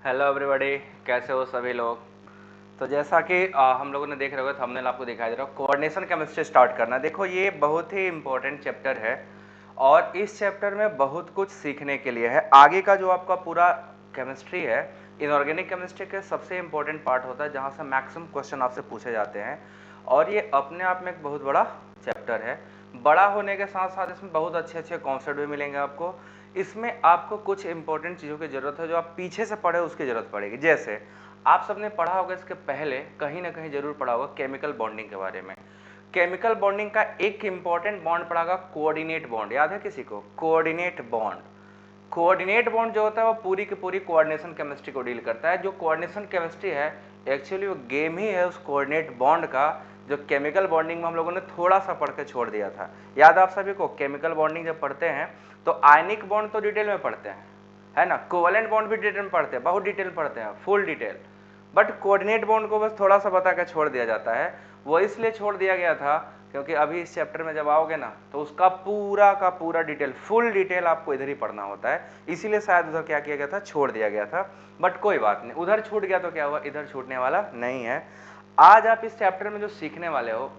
Hello everybody, कैसे हो सभी लोग। तो जैसा कि हम लोगों ने देख रहे हो, थंबनेल आपको दिखाई दे रहा हो, कोऑर्डिनेशन केमिस्ट्री स्टार्ट करना। देखो ये बहुत ही इंपॉर्टेंट चैप्टर है और इस चैप्टर में बहुत कुछ सीखने के लिए है। आगे का जो आपका पूरा केमिस्ट्री है, इनऑर्गेनिक केमिस्ट्री के सबसे इंपॉर्टेंट पार्ट होता है जहाँ से मैक्सिमम क्वेश्चन आपसे पूछे जाते हैं और ये अपने आप में एक बहुत बड़ा चैप्टर है। बड़ा होने के साथ साथ इसमें बहुत अच्छे अच्छे कॉन्सेप्ट भी मिलेंगे आपको। इसमें आपको कुछ इंपॉर्टेंट चीज़ों की ज़रूरत है जो आप पीछे से पढ़े उसकी ज़रूरत पड़ेगी। जैसे आप सबने पढ़ा होगा, इसके पहले कहीं ना कहीं जरूर पढ़ा होगा केमिकल बॉन्डिंग के बारे में। केमिकल बॉन्डिंग का एक इंपॉर्टेंट बॉन्ड पढ़ागा कोऑर्डिनेट बॉन्ड। याद है किसी को? Coordinate bond. कोऑर्डिनेट बॉन्ड जो होता है वो पूरी की पूरी कोऑर्डिनेशन केमिस्ट्री को डील करता है। जो कोऑर्डिनेशन केमिस्ट्री है एक्चुअली वो गेम ही है उस कोऑर्डिनेट बॉन्ड का, जो केमिकल बॉन्डिंग में हम लोगों ने थोड़ा सा पढ़ के छोड़ दिया था। याद आप सभी को? केमिकल बॉन्डिंग जब पढ़ते हैं तो आयनिक बॉन्ड तो डिटेल में पढ़ते हैं, है ना। कोवलेंट बॉन्ड भी डिटेल में पढ़ते हैं, बहुत डिटेल पढ़ते हैं, full detail. But coordinate bond को बस थोड़ा सा बता के छोड़ दिया जाता है। वो इसलिए छोड़ दिया गया था क्योंकि अभी इस चैप्टर में जब आओगे ना तो उसका पूरा का पूरा डिटेल, फुल डिटेल आपको इधर ही पढ़ना होता है। इसीलिए शायद उधर क्या किया गया था, छोड़ दिया गया था। बट कोई बात नहीं, उधर छूट गया तो क्या हुआ, इधर छूटने वाला नहीं है। आज आप इस चैप्टर में जो सीखने वाले हो,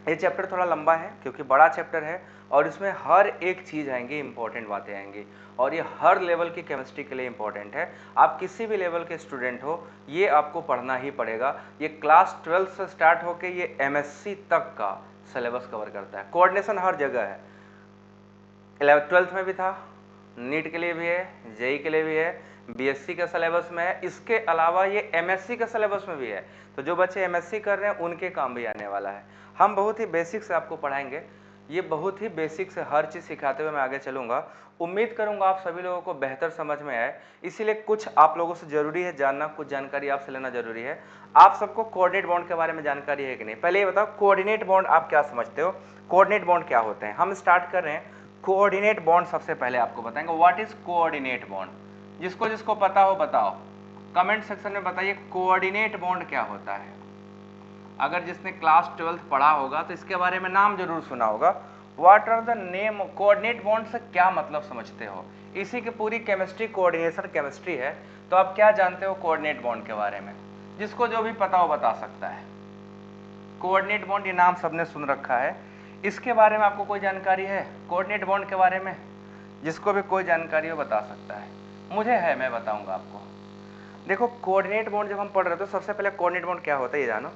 ये चैप्टर थोड़ा लंबा है क्योंकि बड़ा चैप्टर है और इसमें हर एक चीज़ आएंगी, इंपॉर्टेंट बातें आएंगी और ये हर लेवल की केमिस्ट्री के लिए इंपॉर्टेंट है। आप किसी भी लेवल के स्टूडेंट हो, ये आपको पढ़ना ही पड़ेगा। ये क्लास 12 से स्टार्ट होकर ये एमएससी तक का सिलेबस कवर करता है। कोऑर्डिनेशन हर जगह है, 11th 12th में भी था, नीट के लिए भी है, जेई के लिए भी है, बीएससी का सिलेबस में है। इसके अलावा ये एमएससी का सिलेबस में भी है। तो जो बच्चे एमएससी कर रहे हैं उनके काम भी आने वाला है। हम बहुत ही बेसिक से आपको पढ़ाएंगे, ये बहुत ही बेसिक से हर चीज़ सिखाते हुए मैं आगे चलूँगा। उम्मीद करूँगा आप सभी लोगों को बेहतर समझ में आए। इसीलिए कुछ आप लोगों से ज़रूरी है जानना, कुछ जानकारी आपसे लेना ज़रूरी है। आप सबको कोऑर्डिनेट बॉन्ड के बारे में जानकारी है कि नहीं? पहले ये बताओ, कोऑर्डिनेट बॉन्ड आप क्या समझते हो, कोऑर्डिनेट बॉन्ड क्या होते हैं? हम स्टार्ट कर रहे हैं। कोऑर्डिनेट बॉन्ड सबसे पहले आपको बताएंगे व्हाट इज कोऑर्डिनेट बॉन्ड। जिसको जिसको पता हो बताओ, कमेंट सेक्शन में बताइए कोऑर्डिनेट बॉन्ड क्या होता है। अगर जिसने क्लास 12th पढ़ा होगा तो इसके बारे में नाम जरूर सुना होगा। What are the name, coordinate bond से क्या मतलब समझते हो? इसी की पूरी केमिस्ट्री कोऑर्डिनेशन केमिस्ट्री है। तो आप क्या जानते हो कोऑर्डिनेट बॉन्ड के बारे में? जिसको जो भी पता हो बता सकता है। कोऑर्डिनेट बॉन्ड ये नाम सबने सुन रखा है। इसके बारे में आपको कोई जानकारी है कोऑर्डिनेट बॉन्ड के बारे में? जिसको भी कोई जानकारी हो बता सकता है। मुझे है, मैं बताऊंगा आपको। देखो कोऑर्डिनेट बॉन्ड जब हम पढ़ रहे थे तो सबसे पहले कोऑर्डिनेट बॉन्ड क्या होता है ये जानो।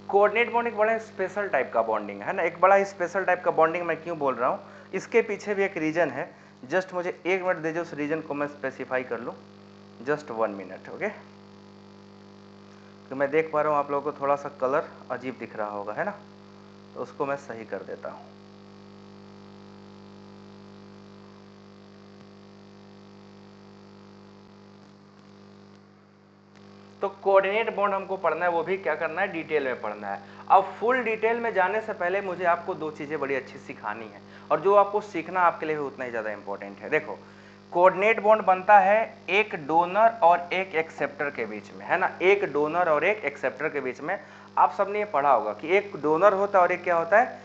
कोऑर्डिनेट बॉन्ड एक बड़ा स्पेशल टाइप का बॉन्डिंग है ना, एक बड़ा स्पेशल टाइप का बॉन्डिंग। मैं क्यों बोल रहा हूँ, इसके पीछे भी एक रीजन है। जस्ट मुझे 1 मिनट दे दो, उस रीजन को मैं स्पेसिफाई कर लूँ। Just 1 minute, okay. तो मैं देख पा रहा हूँ आप लोगों को थोड़ा सा कलर अजीब दिख रहा होगा, है ना, तो उसको मैं सही कर देता हूँ। तो कोऑर्डिनेट बॉन्ड हमको पढ़ना है, वो भी क्या करना है, डिटेल में पढ़ना है। अब फुल डिटेल में जाने से पहले मुझे आपको दो चीज़ें बड़ी अच्छी सिखानी है और जो आपको सीखना आपके लिए भी उतना ही ज़्यादा इंपॉर्टेंट है। देखो कोऑर्डिनेट बॉन्ड बनता है एक डोनर और एक एक्सेप्टर के बीच में, है ना, एक डोनर और एक एक्सेप्टर के बीच में। आप सबने ये पढ़ा होगा कि एक डोनर होता है और एक क्या होता है,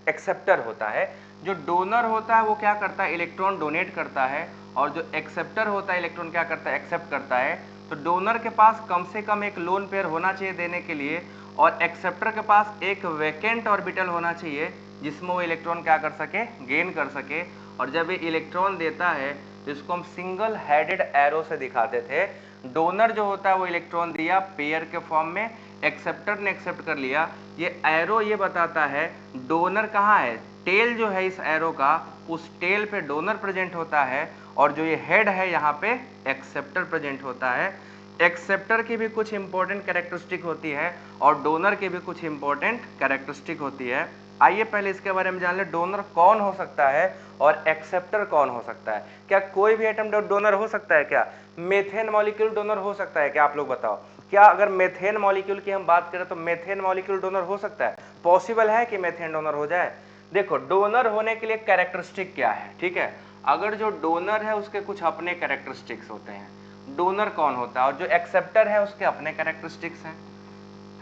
एक्सेप्टर होता है। जो डोनर होता है वो क्या करता है, इलेक्ट्रॉन डोनेट करता है और जो एक्सेप्टर होता है इलेक्ट्रॉन क्या करता है, एक्सेप्ट करता है। तो डोनर के पास कम से कम एक लोन पेयर होना चाहिए देने के लिए और एक्सेप्टर के पास एक वैकेंट ऑर्बिटल होना चाहिए जिसमें वो इलेक्ट्रॉन क्या कर सके, गेन कर सके। और जब ये इलेक्ट्रॉन देता है तो इसको हम सिंगल हेडेड एरो से दिखाते थे। डोनर जो होता है वो इलेक्ट्रॉन दिया पेयर के फॉर्म में, एक्सेप्टर ने एक्सेप्ट कर लिया। ये एरो ये बताता है डोनर कहाँ है, टेल जो है इस एरो का, उस टेल पे डोनर प्रेजेंट होता है और जो ये हेड है यहाँ पे एक्सेप्टर प्रेजेंट होता है। एक्सेप्टर की भी कुछ इंपॉर्टेंट कैरेक्टरिस्टिक होती है और डोनर की भी कुछ इंपॉर्टेंट कैरेक्टरिस्टिक होती है। आइए पहले इसके बारे में जान ले, डोनर कौन हो सकता है और एक्सेप्टर कौन हो सकता है। क्या कोई भी आइटम डोनर हो सकता है? क्या मेथेन मॉलिक्यूल डोनर हो सकता है क्या? आप लोग बताओ, क्या अगर मेथेन मॉलिक्यूल की हम बात करें तो मेथेन मॉलिक्यूल डोनर हो सकता है? पॉसिबल है कि मेथेन डोनर हो जाए? देखो डोनर होने के लिए कैरेक्टरिस्टिक क्या है, ठीक है। अगर जो डोनर है उसके कुछ अपने कैरेक्टरिस्टिक्स होते हैं, डोनर कौन होता है, और जो एक्सेप्टर है उसके अपने कैरेक्टरिस्टिक्स हैं,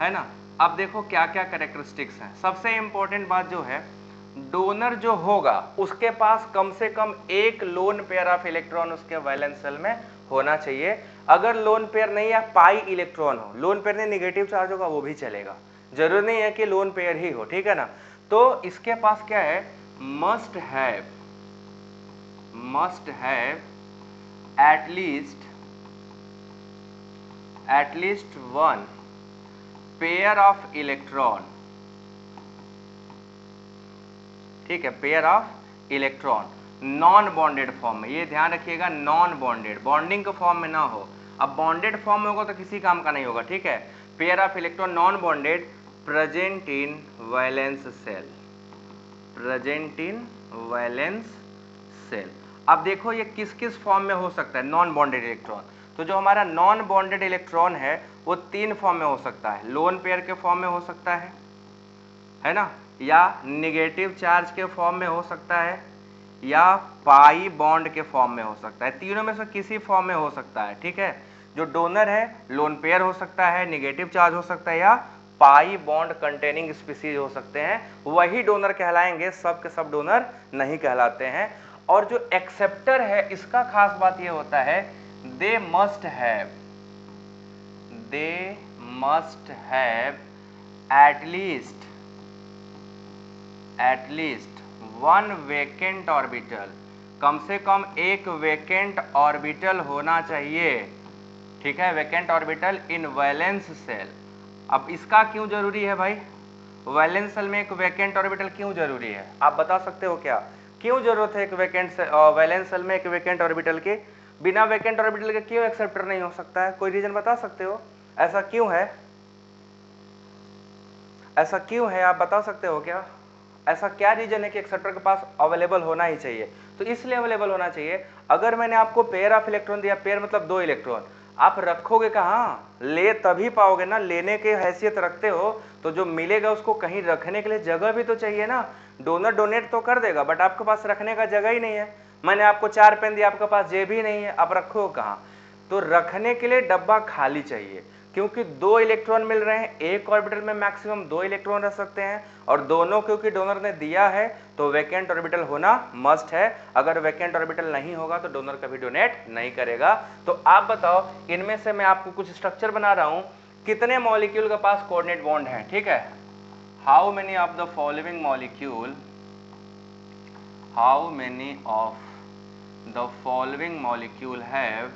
है ना। अब देखो क्या क्या कैरेक्टरिस्टिक्स हैं। सबसे इंपॉर्टेंट बात जो है, डोनर जो होगा उसके पास कम से कम एक लोन पेयर ऑफ इलेक्ट्रॉन उसके वैलेंस शेल में होना चाहिए। अगर लोन पेयर नहीं या पाई इलेक्ट्रॉन हो, लोन पेयर नहीं निगेटिव चार्ज होगा वो भी चलेगा, जरूरी नहीं है कि लोन पेयर ही हो, ठीक है ना। तो इसके पास क्या है, must have at least one pair of electron, ठीक है, pair of electron non bonded form में, ये ध्यान रखिएगा, नॉन बॉन्डेड, बॉन्डिंग के फॉर्म में ना हो। अब बॉन्डेड फॉर्म में होगा तो किसी काम का नहीं होगा, ठीक है। Pair of electron non bonded present in valence cell, present in valence shell. अब देखो ये किस किस फॉर्म में हो सकता है, नॉन बॉन्डेड इलेक्ट्रॉन। तो जो हमारा नॉन बॉन्डेड इलेक्ट्रॉन है वो 3 फॉर्म में हो सकता है, लोन पेयर के फॉर्म में हो सकता है ना, या नेगेटिव चार्ज के फॉर्म में हो सकता है, या पाई बॉन्ड के फॉर्म में हो सकता है। तीनों में से किसी फॉर्म में हो सकता है, ठीक है। जो डोनर है लोन पेयर हो सकता है, नेगेटिव चार्ज हो सकता है, या पाई बॉन्ड कंटेनिंग स्पीसीज हो सकते हैं, वही डोनर कहलाएंगे, सब के सब डोनर नहीं कहलाते हैं। और जो एक्सेप्टर है इसका खास बात ये होता है, they must have at least one vacant orbital, कम से कम एक वेकेंट ऑर्बिटल होना चाहिए, ठीक है, vacant orbital in valence shell. अब इसका क्यों जरूरी है भाई, वैलेंस सेल में एक वेकेंट ऑर्बिटल क्यों जरूरी है, आप बता सकते हो क्या, क्यों जरूरत है एक वेकेंट वैलेंस सेल में एक वेकेंट ऑर्बिटल की, बिना वेकेंट ऑर्बिटल के क्यों एक्सेप्टर नहीं हो सकता है, कोई रीजन बता सकते हो, ऐसा क्यों है, ऐसा क्यों है, आप बता सकते हो क्या, ऐसा क्या रीजन है कि एक्सेप्टर के पास अवेलेबल होना ही चाहिए। तो इसलिए अवेलेबल होना चाहिए, अगर मैंने आपको पेयर ऑफ इलेक्ट्रॉन दिया, पेयर मतलब 2 इलेक्ट्रॉन, आप रखोगे कहाँ, ले तभी पाओगे ना, लेने के हैसियत रखते हो तो जो मिलेगा उसको कहीं रखने के लिए जगह भी तो चाहिए ना। डोनर डोनेट तो कर देगा बट आपके पास रखने का जगह ही नहीं है। मैंने आपको 4 पेन दिया, आपके पास जेब ही नहीं है, आप रखोगे कहाँ, तो रखने के लिए डब्बा खाली चाहिए, क्योंकि 2 इलेक्ट्रॉन मिल रहे हैं, एक ऑर्बिटल में मैक्सिमम 2 इलेक्ट्रॉन रह सकते हैं, और दोनों क्योंकि डोनर ने दिया है तो वैकेंट ऑर्बिटल होना मस्ट है। अगर वैकेंट ऑर्बिटल नहीं होगा तो डोनर कभी डोनेट नहीं करेगा। तो आप बताओ, इनमें से मैं आपको कुछ स्ट्रक्चर बना रहा हूं, कितने मॉलिक्यूल के पास कोऑर्डिनेट बॉन्ड है, ठीक है, how many of the following molecule have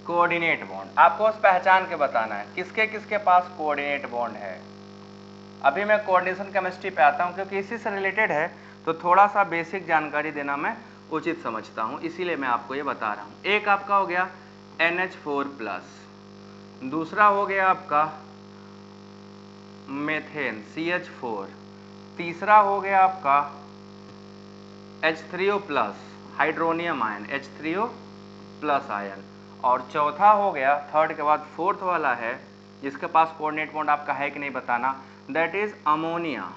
coordinate bond. आपको बस पहचान के बताना है किसके किसके पास कोऑर्डिनेट बॉन्ड है। अभी मैं कोऑर्डिनेशन केमिस्ट्री पे आता हूँ, क्योंकि इसी से रिलेटेड है तो थोड़ा सा बेसिक जानकारी देना मैं उचित समझता हूँ, इसीलिए मैं आपको ये बता रहा हूँ। एक आपका हो गया NH4+, दूसरा हो गया आपका मेथेन CH4, तीसरा हो गया आपका H3O+, hydronium ion H3O+ ion, और चौथा हो गया, थर्ड के बाद फोर्थ वाला है जिसके पास कोऑर्डिनेट बॉन्ड आपका है कि नहीं बताना, दैट इज अमोनिया।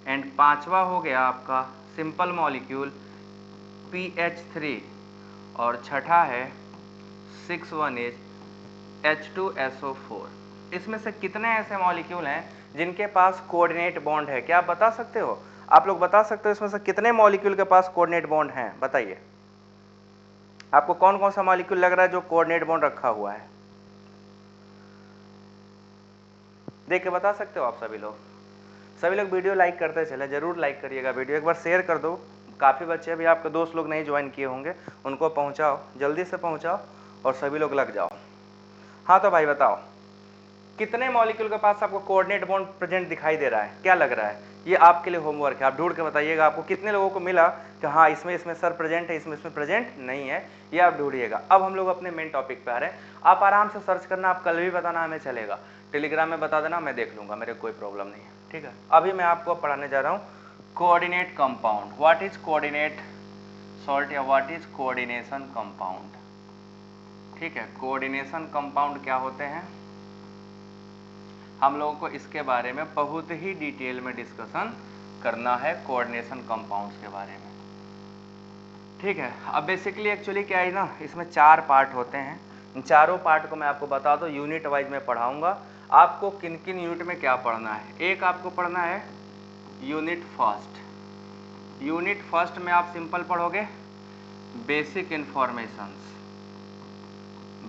एंड पांचवा हो गया आपका सिंपल मॉलिक्यूल PH3, और छठा है 6 H2SO4। इसमें से कितने ऐसे मॉलिक्यूल हैं जिनके पास कोऑर्डिनेट बॉन्ड है, क्या आप बता सकते हो, आप लोग बता सकते हो इसमें से कितने मॉलिक्यूल के पास कोऑर्डिनेट बॉन्ड हैं, बताइए। आपको कौन कौन सा मॉलिक्यूल लग रहा है जो कोऑर्डिनेट बॉन्ड रखा हुआ है, देख के बता सकते हो आप सभी लोग। सभी लोग वीडियो लाइक करते चले, जरूर लाइक करिएगा वीडियो, एक बार शेयर कर दो, काफ़ी बच्चे अभी आपके दोस्त लोग नहीं ज्वाइन किए होंगे, उनको पहुंचाओ, जल्दी से पहुंचाओ और सभी लोग लग जाओ। हाँ तो भाई बताओ, कितने मॉलिक्यूल के पास आपको कोऑर्डिनेट बॉन्ड प्रेजेंट दिखाई दे रहा है, क्या लग रहा है, ये आपके लिए होमवर्क है, आप ढूंढ के बताइएगा आपको कितने लोगों को मिला कि हाँ इसमें सर प्रेजेंट है, इसमें प्रेजेंट नहीं है, ये आप ढूंढिएगा। अब हम लोग अपने मेन टॉपिक पे आ रहे हैं, आप आराम से सर्च करना, आप कल भी बताना हमें चलेगा, टेलीग्राम में बता देना, मैं देख लूंगा, मेरे कोई प्रॉब्लम नहीं है, ठीक है। अभी मैं आपको पढ़ाने जा रहा हूँ coordinate compound, what is coordinate salt या व्हाट इज कोऑर्डिनेशन कंपाउंड, ठीक है। कोऑर्डिनेशन कंपाउंड क्या होते हैं, हम लोगों को इसके बारे में बहुत ही डिटेल में डिस्कशन करना है, कोऑर्डिनेशन कंपाउंड्स के बारे में, ठीक है। अब बेसिकली एक्चुअली क्या है ना, इसमें 4 पार्ट होते हैं, इन चारों पार्ट को मैं आपको बता दूं, यूनिट वाइज में पढ़ाऊंगा आपको किन किन यूनिट में क्या पढ़ना है। एक आपको पढ़ना है यूनिट फर्स्ट, यूनिट फर्स्ट में आप सिंपल पढ़ोगे बेसिक इंफॉर्मेशंस,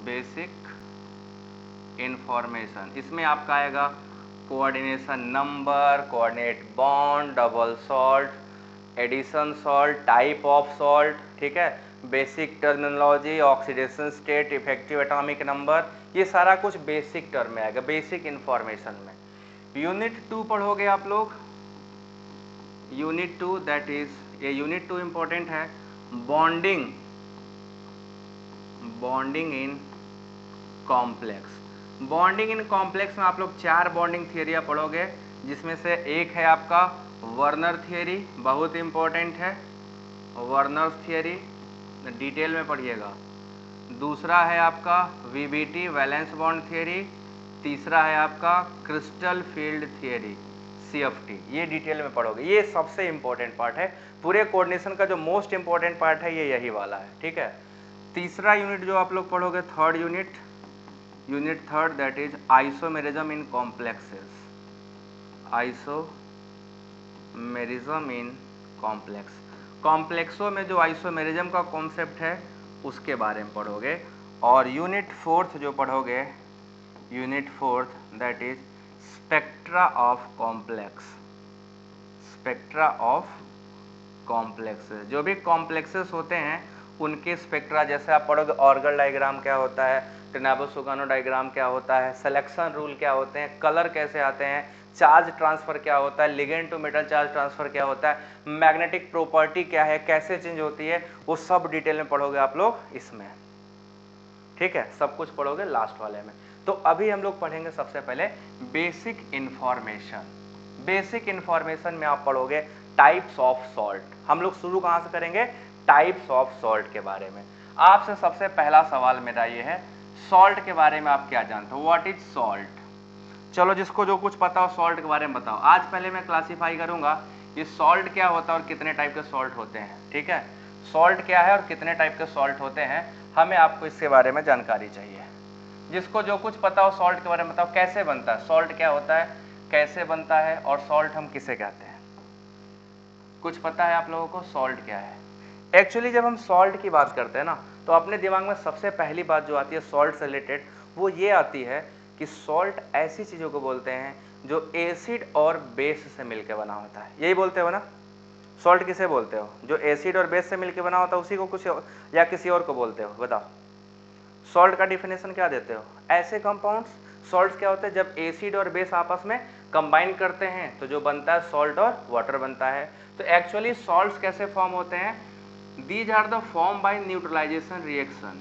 बेसिक इंफॉर्मेशन। इसमें आपका आएगा coordination number, coordinate bond, double salt, addition salt, type of salt, ठीक है, basic terminology, oxidation state, effective atomic number, ये सारा कुछ बेसिक टर्म में आएगा, बेसिक इंफॉर्मेशन में। यूनिट 2 पढ़ोगे आप लोग, यूनिट 2 दैट इज, ये यूनिट 2 इंपॉर्टेंट है, bonding, bonding in complex. Bonding in complex में आप लोग 4 बॉन्डिंग थियरियाँ पढ़ोगे, जिसमें से एक है आपका वर्नर थियरी, बहुत इंपॉर्टेंट है, वर्नर थियरी डिटेल में पढ़िएगा। दूसरा है आपका वीबीटी, वैलेंस बॉन्ड थियरी। तीसरा है आपका क्रिस्टल फील्ड थियरी, सीएफटी, ये डिटेल में पढ़ोगे। ये सबसे इंपॉर्टेंट पार्ट है, पूरे कोऑर्डिनेशन का जो मोस्ट इंपॉर्टेंट पार्ट है ये यही वाला है, ठीक है। तीसरा यूनिट जो आप लोग पढ़ोगे, third unit, unit third that is isomerism in complexes, isomerism in complex. कॉम्प्लेक्सों में जो आइसोमेरिज्म का कॉन्सेप्ट है उसके बारे में पढ़ोगे। और यूनिट फोर्थ जो पढ़ोगे, unit fourth that is spectra of complex, spectra of complexes. जो भी कॉम्प्लेक्सेस होते हैं उनके स्पेक्ट्रा, जैसे आप पढ़ोगे ऑर्गल डायग्राम क्या होता है, टेनाबो-सुगानो डायग्राम क्या होता है, सिलेक्शन रूल क्या होते हैं, कलर कैसे आते हैं, चार्ज ट्रांसफर क्या होता है, ligand to metal charge transfer क्या होता है, मैग्नेटिक प्रॉपर्टी क्या है, कैसे चेंज होती है, वो सब डिटेल में पढ़ोगे आप लोग इसमें, ठीक है, सब कुछ पढ़ोगे लास्ट वाले में। तो अभी हम लोग पढ़ेंगे सबसे पहले बेसिक इंफॉर्मेशन। बेसिक इंफॉर्मेशन में आप पढ़ोगे टाइप्स ऑफ सॉल्ट। हम लोग शुरू कहां से करेंगे, टाइप्स ऑफ सॉल्ट के बारे में। आपसे सबसे पहला सवाल मेरा ये है, सॉल्ट के बारे में आप क्या जानते हो, व्हाट इज सॉल्ट। चलो जिसको जो कुछ पता हो सॉल्ट के बारे में बताओ। आज पहले मैं क्लासिफाई करूंगा ये सॉल्ट क्या होता है और कितने टाइप के सॉल्ट होते हैं, ठीक है। सॉल्ट क्या है और कितने टाइप के सॉल्ट होते हैं, हमें आपको इसके बारे में जानकारी चाहिए। जिसको जो कुछ पता हो सॉल्ट के बारे में बताओ, कैसे बनता है सॉल्ट, क्या होता है, कैसे बनता है, और सॉल्ट हम किसे कहते हैं। कुछ पता है आप लोगों को सॉल्ट क्या है। एक्चुअली जब हम सॉल्ट की बात करते हैं ना, तो अपने दिमाग में सबसे पहली बात जो आती है सॉल्ट से रिलेटेड, वो ये आती है कि सॉल्ट ऐसी चीज़ों को बोलते हैं जो एसिड और बेस से मिलकर बना होता है। यही बोलते हो ना, सॉल्ट किसे बोलते हो, जो एसिड और बेस से मिलकर बना होता है उसी को कुछ या किसी और को बोलते हो, बताओ। सॉल्ट का डिफिनेशन क्या देते हो, ऐसे कंपाउंड्स। सॉल्ट्स क्या होते हैं, जब एसिड और बेस आपस में कंबाइन करते हैं तो जो बनता है सॉल्ट और वाटर बनता है। तो एक्चुअली सॉल्ट्स कैसे फॉर्म होते हैं, these are the form by neutralisation reaction,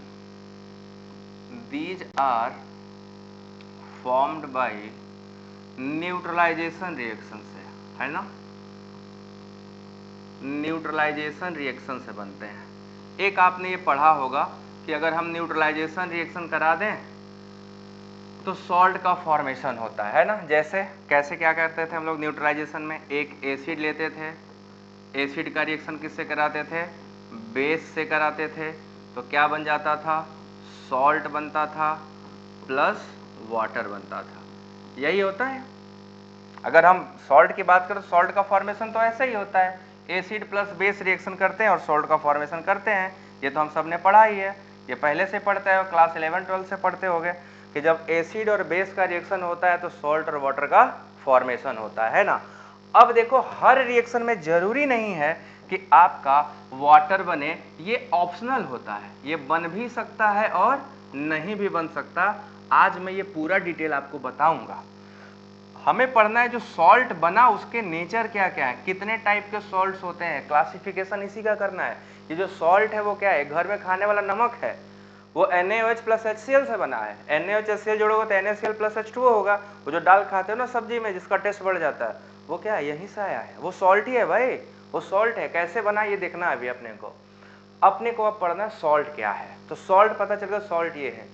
these are formed by neutralisation reaction से, है ना, न्यूट्रलाइजेशन रिएक्शन से बनते हैं। एक आपने ये पढ़ा होगा कि अगर हम न्यूट्रलाइजेशन रिएक्शन करा दें तो सॉल्ट का फॉर्मेशन होता है ना। जैसे कैसे क्या करते थे हम लोग न्यूट्रलाइजेशन में, एक एसिड लेते थे, एसिड का रिएक्शन किससे कराते थे, बेस से कराते थे, तो क्या बन जाता था, सॉल्ट बनता था प्लस वाटर बनता था। यही होता है। अगर हम सॉल्ट की बात करें, सॉल्ट का फॉर्मेशन तो ऐसा ही होता है, एसिड प्लस बेस रिएक्शन करते हैं और सॉल्ट का फॉर्मेशन करते हैं। ये तो हम सब ने पढ़ा ही है, ये पहले से पढ़ते हैं, क्लास 11-12 से पढ़ते होंगे कि जब एसिड और बेस का रिएक्शन होता है तो सॉल्ट और वाटर का फॉर्मेशन होता है ना। अब देखो हर रिएक्शन में जरूरी नहीं है कि आपका वाटर बने, ये ऑप्शनल होता है, ये बन भी सकता है और नहीं भी बन सकता। आज मैं ये पूरा डिटेल आपको बताऊंगा। हमें पढ़ना है जो सॉल्ट बना उसके नेचर क्या क्या है, कितने टाइप के सॉल्ट्स होते हैं, क्लासिफिकेशन इसी का करना है। ये जो सॉल्ट है वो क्या है, घर में खाने वाला नमक है, वो NaOH प्लस HCl से बना है। NaOH HCl जोड़ोगे तो NaCl प्लस H2O होगा। वो जो दाल खाते हो ना सब्जी में जिसका टेस्ट बढ़ जाता है, वो क्या है, यहीं से आया है, वो सॉल्ट ही है भाई, वो सॉल्ट है। कैसे बना ये देखना है अभी अपने को अब पढ़ना है सॉल्ट क्या है। तो सॉल्ट पता चल गया, सॉल्ट ये है,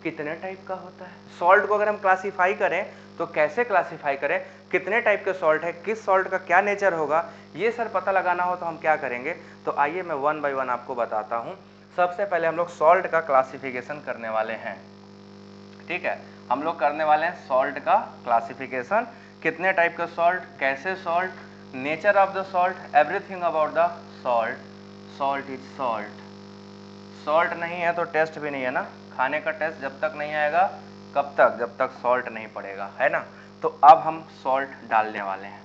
कितने टाइप का होता है। सॉल्ट को अगर हम क्लासिफाई करें तो कैसे क्लासिफाई करें, कितने टाइप के सॉल्ट है, किस सॉल्ट का क्या नेचर होगा, ये सर पता लगाना हो तो हम क्या करेंगे। तो आइए मैं 1 बाय 1 आपको बताता हूं। सबसे पहले हम लोग सॉल्ट का क्लासिफिकेशन करने वाले हैं, ठीक है। हम लोग करने वाले हैं सॉल्ट का क्लासिफिकेशन, कितने टाइप के सॉल्ट, कैसे salt, nature of the salt, everything about the salt, salt is salt. Salt नहीं है तो टेस्ट भी नहीं है ना, खाने का टेस्ट जब तक नहीं आएगा, कब तक, जब तक सॉल्ट नहीं पड़ेगा, है ना। तो अब हम सॉल्ट डालने वाले हैं।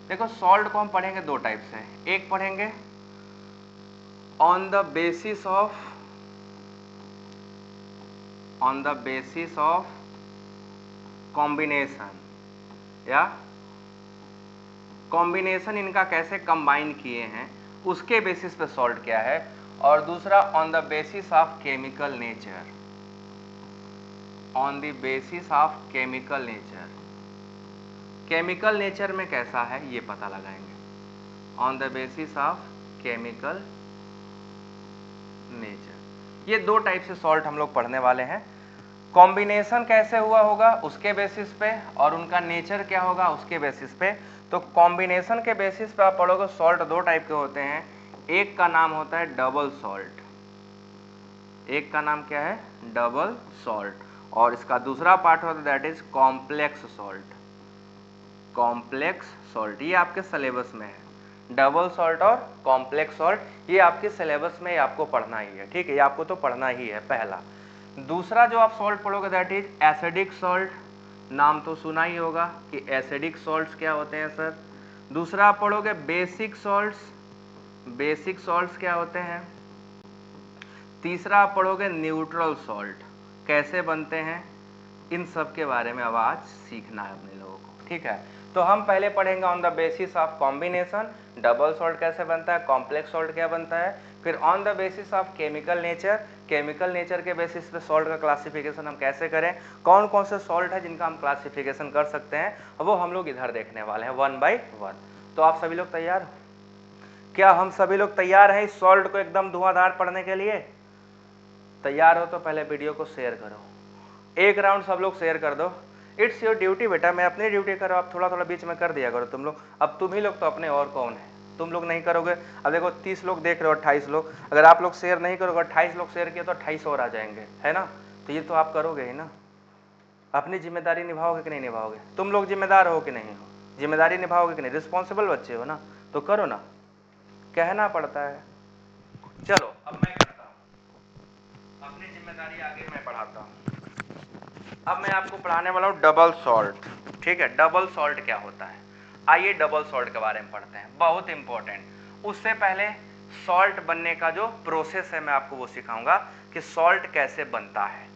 देखो सॉल्ट को हम पढ़ेंगे दो टाइप से, एक पढ़ेंगे on the basis of combination, या कॉम्बिनेशन इनका कैसे कंबाइन किए हैं उसके बेसिस पे सॉल्ट क्या है, और दूसरा on the basis of chemical nature, on the basis of chemical nature, chemical nature में कैसा है ये पता लगाएंगे, on the basis of chemical nature. ये दो टाइप से सॉल्ट हम लोग पढ़ने वाले हैं। कॉम्बिनेशन कैसे हुआ होगा उसके बेसिस पे, और उनका नेचर क्या होगा उसके बेसिस पे। तो कॉम्बिनेशन के बेसिस पे आप पढ़ोगे सॉल्ट दो टाइप के होते हैं, एक का नाम होता है डबल सॉल्ट, एक का नाम क्या है डबल सॉल्ट, और इसका दूसरा पार्ट होता है that is complex salt, complex salt. ये आपके सिलेबस में है, डबल सॉल्ट और कॉम्प्लेक्स सॉल्ट, ये आपके सिलेबस में आपको पढ़ना ही है, ठीक है, ये आपको तो पढ़ना ही है पहला। दूसरा जो आप सॉल्ट पढ़ोगे दैट इज एसिडिक सॉल्ट, नाम तो सुना ही होगा कि एसिडिक सॉल्ट्स क्या होते हैं सर। दूसरा आप पढ़ोगे बेसिक सॉल्ट्स, बेसिक सॉल्ट्स क्या होते हैं। तीसरा आप पढ़ोगे न्यूट्रल सॉल्ट, कैसे बनते हैं, इन सब के बारे में अब आज सीखना है अपने लोगों को, ठीक है। तो हम पहले पढ़ेंगे on the basis of combination, double salt कैसे बनता है, कॉम्प्लेक्स सॉल्ट क्या बनता है, फिर on the basis of chemical nature, chemical nature के बेसिस पे सॉल्ट का क्लासिफिकेशन हम कैसे करें, कौन कौन से सॉल्ट है जिनका हम क्लासिफिकेशन कर सकते हैं, वो हम लोग इधर देखने वाले हैं वन बाई वन। तो आप सभी लोग तैयार हो, क्या हम सभी लोग तैयार हैं इस सॉल्ट को एकदम धुआंधार पढ़ने के लिए। तैयार हो तो पहले वीडियो को शेयर करो, एक राउंड सब लोग शेयर कर दो। इट्स योर ड्यूटी बेटा, मैं अपनी ड्यूटी करो, आप थोड़ा थोड़ा बीच में कर दिया करो तुम लोग। अब तुम ही लोग तो अपने और कौन है, तुम लोग नहीं करोगे। अब देखो 30 लोग देख रहे हो, 28 लोग, अगर आप लोग शेयर नहीं करोगे, 28 लोग शेयर किए तो 28 और आ जाएंगे, है ना। तो ये तो आप करोगे ही ना, अपनी जिम्मेदारी निभाओगे कि नहीं निभाओगे, तुम लोग जिम्मेदार हो कि नहीं हो, जिम्मेदारी निभाओगे कि नहीं, रिस्पॉन्सिबल बच्चे हो ना, तो करो ना, कहना पड़ता है। चलो अब मैं करता हूँ अपनी जिम्मेदारी, आगे मैं पढ़ाता हूँ। अब मैं आपको पढ़ाने वाला हूँ डबल सॉल्ट, ठीक है। डबल सॉल्ट क्या होता है, आइए डबल सॉल्ट के बारे में पढ़ते हैं, बहुत इंपॉर्टेंट। उससे पहले सॉल्ट बनने का जो प्रोसेस है मैं आपको वो सिखाऊंगा कि सॉल्ट कैसे बनता है।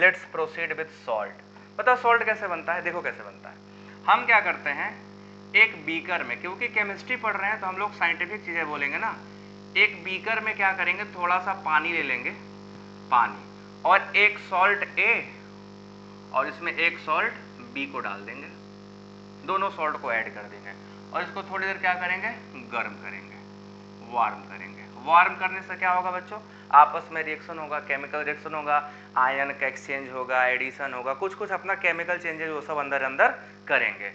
Let's proceed with salt. बताओ सॉल्ट कैसे बनता है, देखो कैसे बनता है। हम क्या करते हैं, एक बीकर में, क्योंकि केमिस्ट्री पढ़ रहे हैं तो हम लोग साइंटिफिक चीजें बोलेंगे ना, एक बीकर में क्या करेंगे, थोड़ा सा पानी ले लेंगे, पानी, और एक सॉल्ट ए और इसमें एक सॉल्ट बी को डाल देंगे, दोनों सॉल्ट को ऐड कर देंगे, और इसको थोड़ी देर क्या करेंगे, गर्म करेंगे, वार्म करेंगे। वार्म करने से क्या होगा बच्चों, आपस में रिएक्शन होगा, केमिकल रिएक्शन होगा, आयन का एक्सचेंज होगा, एडिशन होगा, कुछ कुछ अपना केमिकल चेंजेस वो सब अंदर अंदर करेंगे।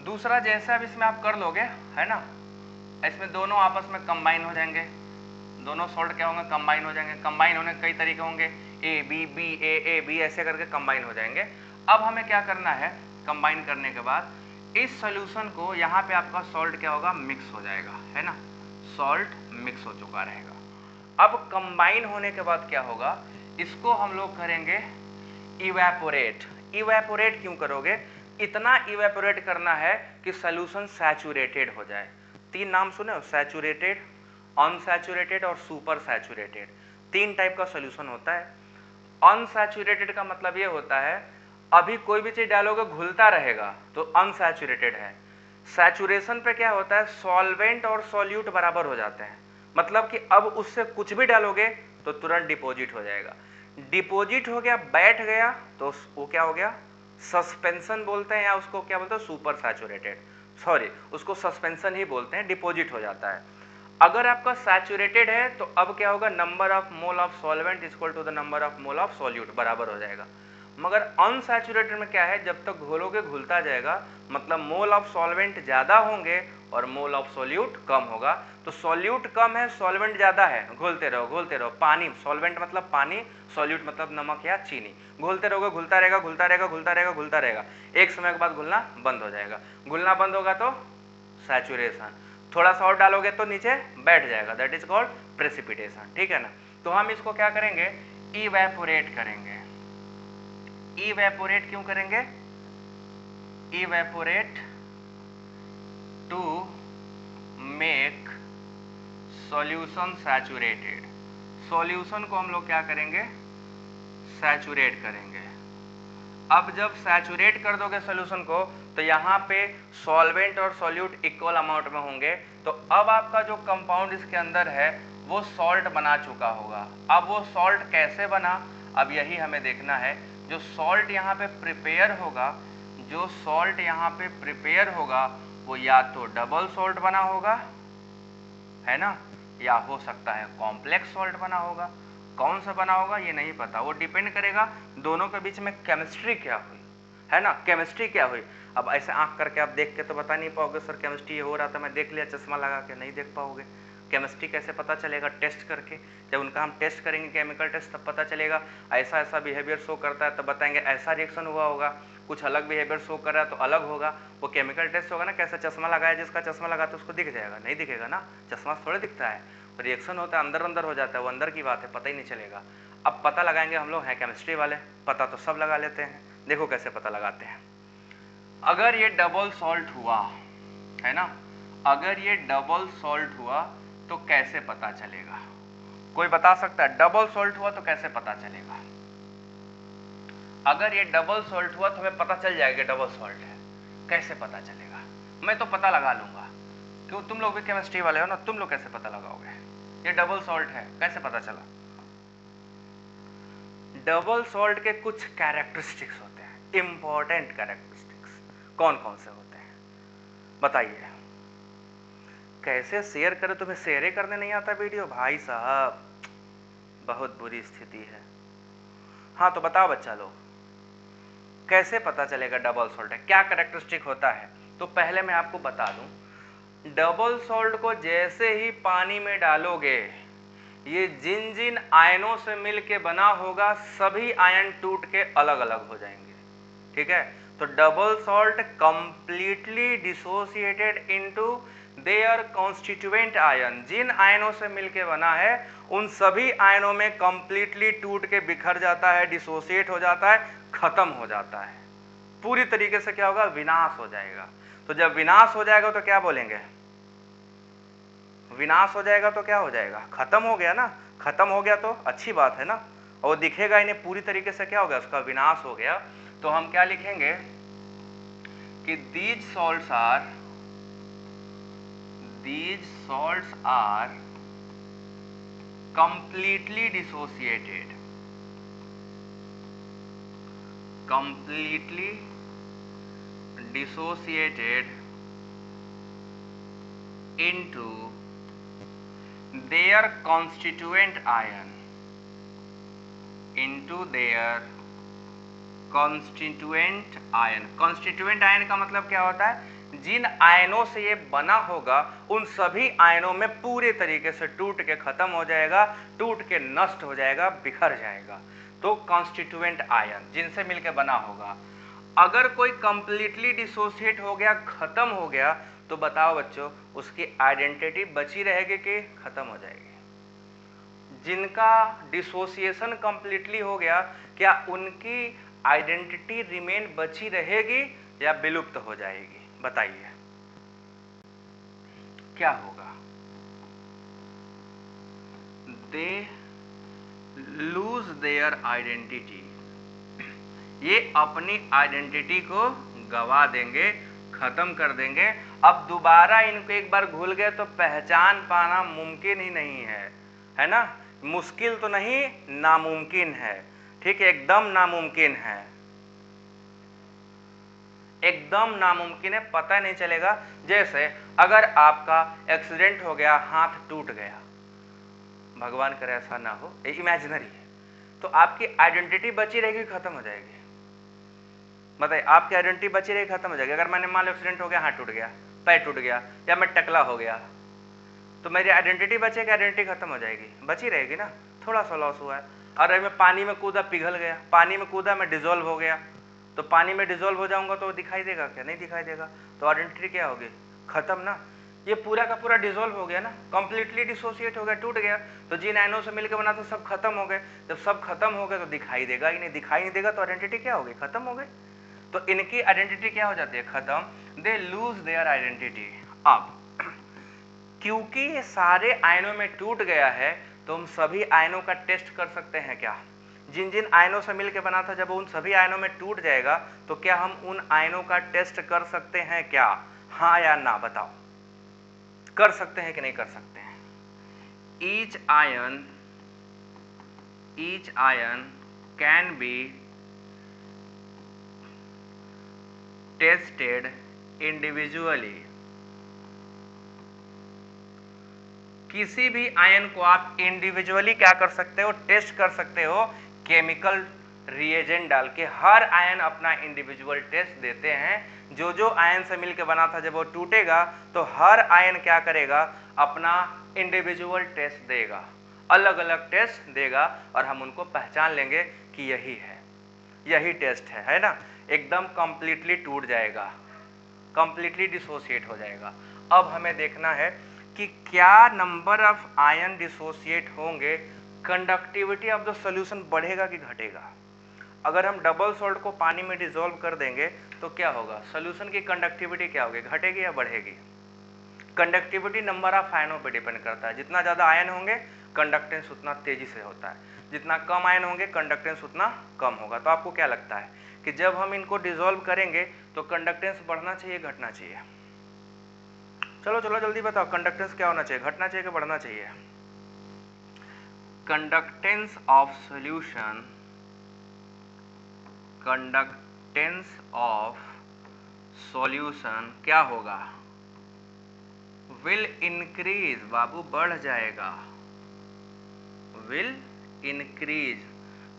दूसरा जैसे अब इसमें आप कर लोगे, है ना, इसमें दोनों आपस में कंबाइन हो जाएंगे, दोनों सॉल्ट क्या होंगे, कंबाइन हो जाएंगे। कंबाइन होने के कई तरीके होंगे, A B B A B, ऐसे करके कंबाइन हो जाएंगे। अब हमें क्या करना है, कंबाइन करने के बाद इस सॉल्यूशन को, यहाँ पे आपका सॉल्ट क्या होगा, मिक्स हो जाएगा, है ना, सॉल्ट मिक्स हो चुका रहेगा। अब कंबाइन होने के बाद क्या होगा, इसको हम लोग करेंगे इवेपोरेट। इवेपोरेट क्यों करोगे, इतना इवेपोरेट करना है कि सॉल्यूशन सैचुरेटेड हो जाए। तीन नाम सुने हो, सैचुरेटेड, अनसैचुरेटेड और सुपर सैचुरेटेड। तीन टाइप का सॉल्यूशन होता है। अनसैचुरेटेड का मतलब ये होता है अभी कोई भी चीज डालोगे घुलता रहेगा, तो अनसैचुरेटेड है। सैचुरेशन पे क्या होता है, सॉल्वेंट और सॉल्यूट बराबर हो जाते हैं, मतलब कि अब उससे कुछ भी डालोगे तो तुरंत डिपॉजिट हो जाएगा। डिपॉजिट हो गया, बैठ गया, तो वो क्या हो गया, सस्पेंशन बोलते हैं, या उसको क्या बोलते हैं, सुपर सैचुरेटेड, सॉरी उसको सस्पेंशन ही बोलते हैं, डिपॉजिट हो जाता है। अगर आपका सैचुरेटेड है तो अब क्या होगा, number of mole of solvent equal to the number of mole of solute बराबर हो जाएगा। मगर अनसैचुरेटेड में क्या है, जब तक घोलोगे घुलता जाएगा, मतलब मोल ऑफ सॉल्वेंट ज्यादा होंगे और मोल ऑफ सॉल्यूट कम होगा। तो सॉल्यूट कम है, सॉल्वेंट ज्यादा है, घोलते रहो घोलते रहो, पानी, सॉल्वेंट मतलब पानी, सॉल्यूट मतलब नमक या चीनी, घोलते रहोगे, घुलता रहेगा घुलता रहेगा घुलता रहेगा घुलता रहेगा, एक समय के बाद घुलना बंद हो जाएगा। घुलना बंद होगा तो सैचुरेशन, थोड़ा सा और डालोगे तो नीचे बैठ जाएगा, दैट इज कॉल्ड प्रेसिपिटेशन, ठीक है ना। तो हम इसको क्या करेंगे, इवेपोरेट करेंगे। इवेपोरेट क्यों करेंगे, evaporate to make solution saturated. Solution को हम लोग क्या करेंगे, सैचुरेट करेंगे। अब जब सैचुरेट कर दोगे सॉल्यूशन को तो यहाँ पे सॉल्वेंट और सॉल्यूट इक्वल अमाउंट में होंगे, तो अब आपका जो कंपाउंड इसके अंदर है वो सॉल्ट बना चुका होगा। अब वो सॉल्ट कैसे बना, अब यही हमें देखना है। जो सॉल्ट यहाँ पे प्रिपेयर होगा, जो सॉल्ट यहाँ पे प्रिपेयर होगा वो या तो डबल सॉल्ट बना होगा, है ना, या हो सकता है कॉम्प्लेक्स सॉल्ट बना होगा। कौन सा बना होगा ये नहीं पता, वो डिपेंड करेगा दोनों के बीच में केमिस्ट्री क्या हुई, है ना, केमिस्ट्री क्या हुई। अब ऐसे आंख करके आप देख के तो बता नहीं पाओगे सर केमिस्ट्री हो रहा था मैं देख लिया, चश्मा लगा के नहीं देख पाओगे। केमिस्ट्री कैसे पता चलेगा, टेस्ट करके। जब उनका हम टेस्ट करेंगे केमिकल टेस्ट तब पता चलेगा। ऐसा ऐसा बिहेवियर शो करता है तो बताएंगे ऐसा रिएक्शन हुआ होगा, कुछ अलग बिहेवियर शो कर रहा है तो अलग होगा। वो केमिकल टेस्ट होगा ना, कैसे चश्मा लगाया, जिसका चश्मा लगा तो उसको दिख जाएगा, नहीं दिखेगा ना, चश्मा थोड़े दिखता है, रिएक्शन होता है अंदर अंदर हो जाता है, वो अंदर की बात है, पता ही नहीं चलेगा। अब पता लगाएंगे, हम लोग हैं केमिस्ट्री वाले, पता तो सब लगा लेते हैं। देखो कैसे पता लगाते हैं। अगर ये डबल सॉल्ट हुआ, है ना, अगर ये डबल सॉल्ट हुआ तो कैसे पता चलेगा, कोई बता सकता है, डबल सॉल्ट हुआ तो कैसे पता चलेगा। अगर ये डबल सॉल्ट हुआ तो हमें पता चल जाएगा डबल सॉल्ट है, कैसे पता चलेगा, मैं तो पता लगा लूंगा। क्यों, तुम लोग भी केमिस्ट्री वाले हो ना, तुम लोग कैसे पता लगाओगे ये डबल सॉल्ट है, कैसे पता चला। डबल सॉल्ट के कुछ कैरेक्टरिस्टिक्स होते हैं, इंपॉर्टेंट कैरेक्टरिस्टिक्स। कौन कौन से होते हैं बताइए। कैसे शेयर करें, तुम्हें शेयर ही करने नहीं आता वीडियो, भाई साहब बहुत बुरी स्थिति है। हाँ तो बताओ बच्चा लोग, कैसे पता चलेगा डबल सॉल्ट है, क्या कैरेक्टरिस्टिक होता है। तो पहले मैं आपको बता दूं, डबल सॉल्ट को जैसे ही पानी में डालोगे, ये जिन जिन आयनों से मिलके बना होगा सभी आयन टूट के अलग अलग हो जाएंगे, ठीक है। तो double salt completely dissociated into their constituent ion, जिन आयनों से मिलके बना है उन सभी आयनों में कंप्लीटली टूट के बिखर जाता है, डिसोसिएट हो जाता है, खत्म हो जाता है, पूरी तरीके से क्या होगा, विनाश हो जाएगा। तो जब विनाश हो जाएगा तो क्या बोलेंगे, विनाश हो जाएगा तो क्या हो जाएगा, खत्म हो गया ना, खत्म हो गया तो अच्छी बात है ना, और दिखेगा इन्हें पूरी तरीके से क्या हो गया, उसका विनाश हो गया। तो हम क्या लिखेंगे कि these salts are completely dissociated into their constituent ion, constituent ion का मतलब क्या होता है, जिन आयनों से ये बना होगा उन सभी आयनों में पूरे तरीके से टूट के खत्म हो जाएगा, टूट के नष्ट हो जाएगा, बिखर जाएगा। तो कॉन्स्टिट्यूएंट आयन जिनसे मिलके बना होगा। अगर कोई कंप्लीटली डिसोसिएट हो गया, खत्म हो गया, तो बताओ बच्चों उसकी आइडेंटिटी बची रहेगी कि खत्म हो जाएगी। जिनका डिसोसिएशन कंप्लीटली हो गया, क्या उनकी आइडेंटिटी रिमेन बची रहेगी या विलुप्त हो जाएगी, बताइए क्या होगा। दे लूज देयर आइडेंटिटी, ये अपनी आइडेंटिटी को गवा देंगे, खत्म कर देंगे। अब दोबारा इनको एक बार भूल गए तो पहचान पाना मुमकिन ही नहीं है ना, मुश्किल तो नहीं नामुमकिन है, ठीक है, एकदम नामुमकिन है, एकदम नामुमकिन है, पता नहीं चलेगा। जैसे अगर आपका एक्सीडेंट हो गया, हाथ टूट गया, भगवान करे ऐसा ना हो, इमेजिनरी है, तो आपकी आइडेंटिटी बची रहेगी, खत्म हो जाएगी, बताइए आपकी आइडेंटिटी बची रहेगी, खत्म हो जाएगी। अगर मैंने मान लो एक्सीडेंट हो गया, हाथ टूट गया, पैर टूट गया, या मैं टकला हो गया, तो मेरी आइडेंटिटी बचेगी, आइडेंटिटी खत्म हो जाएगी, बची रहेगी ना, थोड़ा सा लॉस हुआ है। अरे मैं पानी में कूदा, पिघल गया, पानी में कूदा, मैं डिजोल्व हो गया, तो पानी में डिजोल्व हो जाऊंगा तो दिखाई देगा क्या, नहीं दिखाई देगा, तो आइडेंटिटी क्या होगी, खत्म ना, ये पूरा का पूरा डिसॉल्व हो गया ना, कंप्लीटली डिसोसिएट हो गया, टूट गया। तो जिन आयनों से मिलकर बना था सब खत्म हो गए। जब सब खत्म हो गए तो दिखाई देगा ही नहीं, दिखाई नहीं देगा तो आइडेंटिटी क्या हो गई, खत्म हो गई। तो इनकी आइडेंटिटी क्या हो जाती है, खत्म, दे लूज देयर आइडेंटिटी। अब क्योंकि ये सारे आयनों में टूट गया है तो हम सभी आयनों का टेस्ट कर सकते हैं क्या, जिन जिन आयनों से मिलकर बना था, जब उन सभी आयनों में टूट जाएगा तो क्या हम उन आयनों का टेस्ट कर सकते हैं क्या, हाँ या ना बताओ, कर सकते हैं कि नहीं कर सकते हैं। each ion can be tested individually। किसी भी आयन को आप इंडिविजुअली क्या कर सकते हो, टेस्ट कर सकते हो, केमिकल रिएजेंट डाल के। हर आयन अपना इंडिविजुअल टेस्ट देते हैं। जो जो आयन से मिलकर बना था जब वो टूटेगा तो हर आयन क्या करेगा, अपना इंडिविजुअल टेस्ट देगा, अलग अलग टेस्ट देगा, और हम उनको पहचान लेंगे कि यही है, यही टेस्ट है ना। एकदम कंप्लीटली टूट जाएगा, कंप्लीटली डिसोसिएट हो जाएगा। अब हमें देखना है कि क्या नंबर ऑफ आयन डिसोसिएट होंगे, कंडक्टिविटी ऑफ द सॉल्यूशन बढ़ेगा कि घटेगा। अगर हम डबल सॉल्ट को पानी में डिसॉल्व कर देंगे तो क्या होगा, सॉल्यूशन की कंडक्टिविटी क्या होगी, घटेगी या बढ़ेगी। कंडक्टिविटी नंबर ऑफ आयनों पर डिपेंड करता है, जितना ज़्यादा आयन होंगे कंडक्टेंस उतना तेजी से होता है, जितना कम आयन होंगे कंडक्टेंस उतना कम होगा। तो आपको क्या लगता है कि जब हम इनको डिसॉल्व करेंगे तो कंडक्टेंस बढ़ना चाहिए, घटना चाहिए, चलो चलो जल्दी बताओ, कंडक्टेंस क्या होना चाहिए, घटना चाहिए कि बढ़ना चाहिए। Conductance of solution, conductance of solution क्या होगा, विल इंक्रीज, बाबू बढ़ जाएगा, विल इंक्रीज।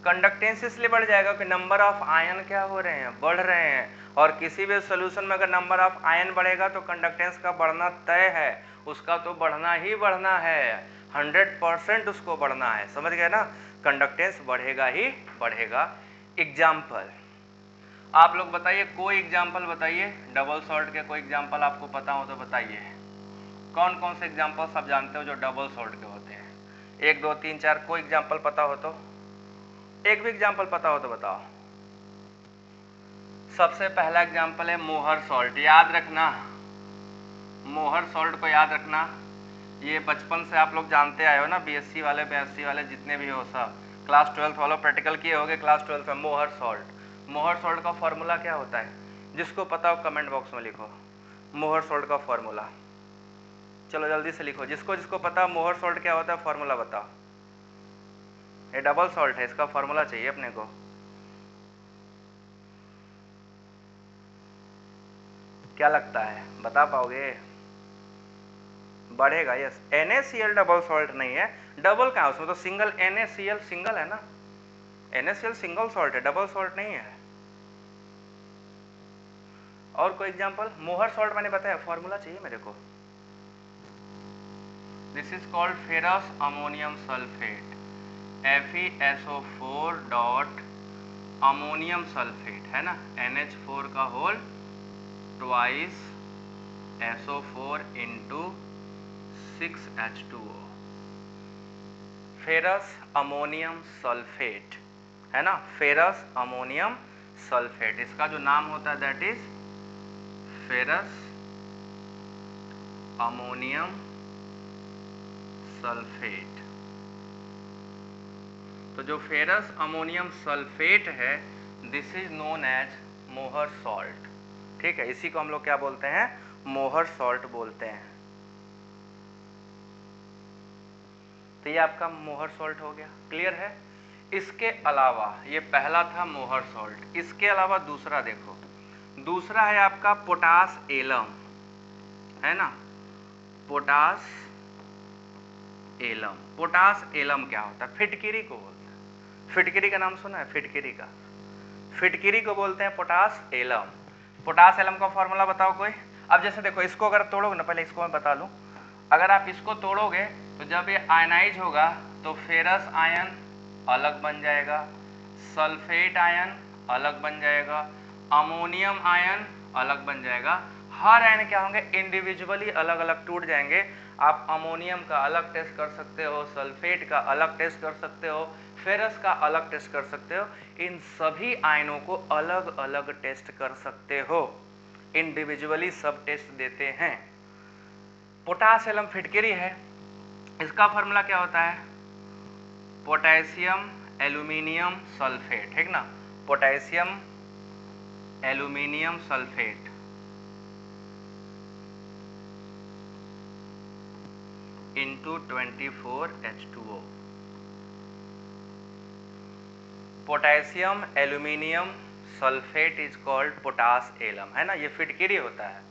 कंडक्टेंस इसलिए बढ़ जाएगा कि नंबर ऑफ आयन क्या हो रहे हैं, बढ़ रहे हैं, और किसी भी सॉल्यूशन में अगर नंबर ऑफ आयन बढ़ेगा तो कंडक्टेंस का बढ़ना तय है, उसका तो बढ़ना ही बढ़ना है, 100% उसको बढ़ना है, समझ गए ना, कंडक्टेंस बढ़ेगा ही बढ़ेगा। एग्जाम्पल आप लोग बताइए, कोई एग्जाम्पल बताइए, डबल सॉल्ट के कोई एग्जाम्पल आपको पता हो तो बताइए, कौन कौन से एग्जाम्पल्स आप जानते हो जो डबल सॉल्ट के होते हैं, 1 2 3 4, कोई एग्जाम्पल पता हो तो, एक भी एग्जाम्पल पता हो तो बताओ। सबसे पहला एग्जाम्पल है मोहर सॉल्ट, याद रखना, मोहर सॉल्ट को याद रखना, ये बचपन से आप लोग जानते आए हो ना, बीएससी वाले बीएससी वाले जितने भी हो सब, क्लास 12th वालों प्रैक्टिकल किए होगे क्लास 12th में। मोहर सॉल्ट, मोहर सॉल्ट का फॉर्मूला क्या होता है, जिसको पता हो कमेंट बॉक्स में लिखो मोहर सॉल्ट का फॉर्मूला, चलो जल्दी से लिखो, जिसको जिसको पता मोहर सॉल्ट क्या होता है फॉर्मूला बताओ। ये डबल सॉल्ट है, इसका फॉर्मूला चाहिए अपने को, क्या लगता है बता पाओगे, बढ़ेगा, यस, NaCl डबल सॉल्ट नहीं है, डबल कहाँ, उसमें तो सिंगल NaCl सिंगल है ना, NaCl सिंगल सॉल्ट है, डबल सॉल्ट नहीं है। और कोई एग्जांपल, मोहर सॉल्ट मैंने बताया, फॉर्मूला चाहिए मेरे को, this is called ferrous ammonium sulphate, FeSO4 dot ammonium sulphate है ना, NH4 का whole twice SO4 into 6H2O, ferrous ammonium sulphate है ना, फेरस अमोनियम सल्फेट, इसका जो नाम होता है that is ferrous ammonium sulphate. तो जो फेरस अमोनियम सल्फेट है this is known as Mohr salt, ठीक है, इसी को हम लोग क्या बोलते हैं, मोहर सॉल्ट बोलते हैं। तो ये आपका मोहर सॉल्ट हो गया, क्लियर है। इसके अलावा ये पहला था मोहर सॉल्ट, इसके अलावा दूसरा देखो, दूसरा है आपका पोटास एलम, है ना, पोटास एलम। पोटास एलम क्या होता है, फिटकिरी को बोलते हैं, फिटकिरी का नाम सुना है, फिटकिरी का, फिटकिरी को बोलते हैं पोटास एलम। पोटास एलम का फॉर्मूला बताओ कोई। अब जैसे देखो इसको अगर तोड़ोगे ना, पहले इसको मैं बता लूं, अगर आप इसको तोड़ोगे तो जब ये आयनाइज होगा तो फेरस आयन अलग बन जाएगा, सल्फेट आयन अलग बन जाएगा, अमोनियम आयन अलग बन जाएगा, हर आयन क्या होंगे, इंडिविजुअली अलग अलग टूट जाएंगे। आप अमोनियम का अलग टेस्ट कर सकते हो, सल्फेट का अलग टेस्ट कर सकते हो, फेरस का अलग टेस्ट कर सकते हो। इन सभी आयनों को अलग अलग टेस्ट कर सकते हो, इंडिविजुअली सब टेस्ट देते हैं। पोटास एलम फिटकरी है, इसका फॉर्मूला क्या होता है, पोटेशियम एल्यूमिनियम सल्फेट, ठीक ना, potassium aluminium sulphate into 24H2O। Potassium aluminium sulphate is called potash alum, है ना, ये फिटकिरी होता है।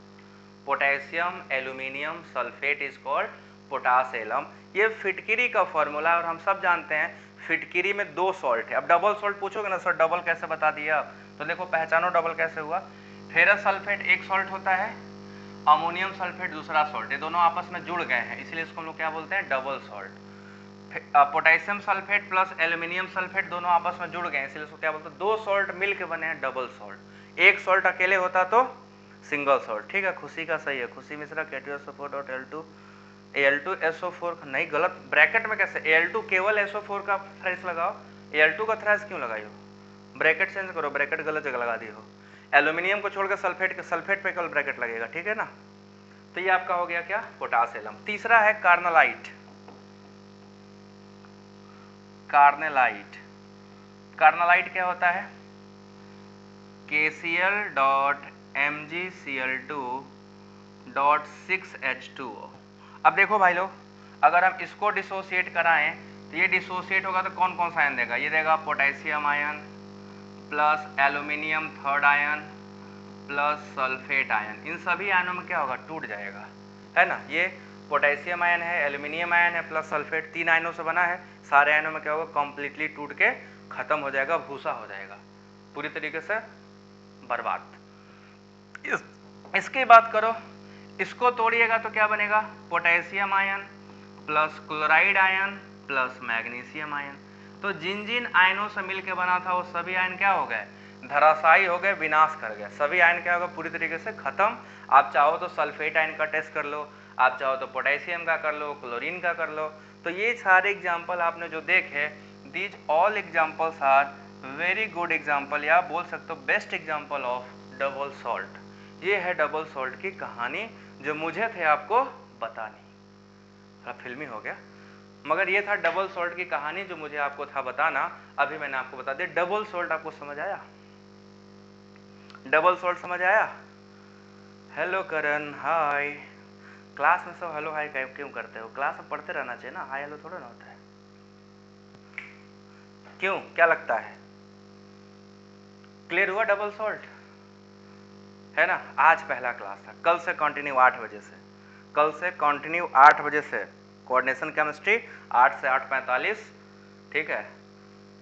Potassium aluminium sulphate is called potash alum, ये फिटकिरी का फॉर्मूला है। और हम सब जानते हैं फिटकिरी में दो सॉल्ट है। अब डबल सॉल्ट पूछोगे ना, सर डबल कैसे बता दिया, तो देखो पहचानो डबल कैसे हुआ। फेरस सल्फेट एक सॉल्ट होता है, अमोनियम सल्फेट दूसरा सॉल्ट, ये दोनों आपस में जुड़ गए हैं, इसलिए इसको हम लोग क्या बोलते हैं, double salt. Potassium sulphate plus aluminium sulphate दोनों आपस में जुड़ गए, इसलिए इसको क्या बोलते हैं, दो सॉल्ट मिलके बने हैं डबल सॉल्ट। एक सॉल्ट अकेले होता तो सिंगल सॉल्ट, ठीक है। खुशी का सही है, खुशी मिश्रा K2SO4.Al2 Al2SO4 नहीं, गलत, ब्रैकेट में कैसे, Al2 केवल SO4 का थ्राइस लगाओ, Al2 का थ्राइस क्यों लगाई हो, ब्रैकेट चेंज करो, ब्रैकेट गलत जगह लगा दी हो। एल्यूमिनियम को छोड़कर सल्फेट पे केवल ब्रैकेट लगेगा, ठीक है ना। तो ये आपका हो गया क्या, पोटास एलम। तीसरा है कार्नलाइट। कार्नेलाइट, कार्नालाइट क्या होता है, KCl.MgCl2.6H2O। अब देखो भाई लोग, अगर हम इसको डिसोसिएट कराएं तो ये डिसोसिएट होगा तो कौन कौन सा आयन देगा, ये देगा potassium ion plus aluminium third ion plus sulphate ion. इन सभी आयनों में क्या होगा, टूट जाएगा, है ना। ये पोटेशियम आयन है, एल्यूमिनियम आयन है प्लस सल्फेट, तीन आयनों से बना है। सारे आयनों में क्या होगा, कंप्लीटली टूट के खत्म हो जाएगा, भूसा हो जाएगा, पूरी तरीके से बर्बाद। इसकी बात करो, इसको तोड़िएगा तो क्या बनेगा, potassium ion plus chloride ion plus magnesium ion. तो जिन जिन आयनों से मिलकर बना था वो सभी आयन क्या हो गए, धराशायी हो गए, विनाश कर गए, सभी आयन क्या होगा, पूरी तरीके से खत्म। आप चाहो तो सल्फेट आयन का टेस्ट कर लो, आप चाहो तो पोटेशियम का कर लो, क्लोरीन का कर लो। तो ये सारे एग्जाम्पल आपने जो देखे, these all examples are very good example, या बोल सकते हो best example of double salt. ये है डबल सॉल्ट की कहानी जो मुझे थे आपको बतानी। थोड़ा फिल्मी हो गया, मगर ये था डबल सॉल्ट की कहानी जो मुझे आपको था बताना। अभी मैंने आपको बता दिया। डबल सॉल्ट आपको समझ आया, डबल सॉल्ट समझ आया। हेलो करण, हाय। क्लास में सब हेलो हाय क्यों करते हो, क्लास में पढ़ते रहना चाहिए ना, हाय हेलो थोड़ा ना होता है, क्यों, क्या लगता है, क्लियर हुआ डबल सॉल्ट, है ना। आज पहला क्लास था, कल से कंटिन्यू 8 बजे से, कल से कंटिन्यू 8 बजे से कोऑर्डिनेशन केमिस्ट्री 8 से 8:45, ठीक है।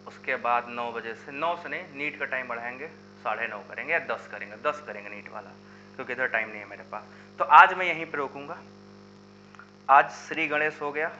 उसके बाद 9 बजे से, 9 से नहीं, नीट का टाइम बढ़ाएंगे, 9:30 करेंगे या 10 करेंगे, 10 करेंगे नीट वाला, क्योंकि इधर टाइम नहीं है मेरे पास। तो आज मैं यहीं पर रोकूंगा। आज श्री गणेश हो गया,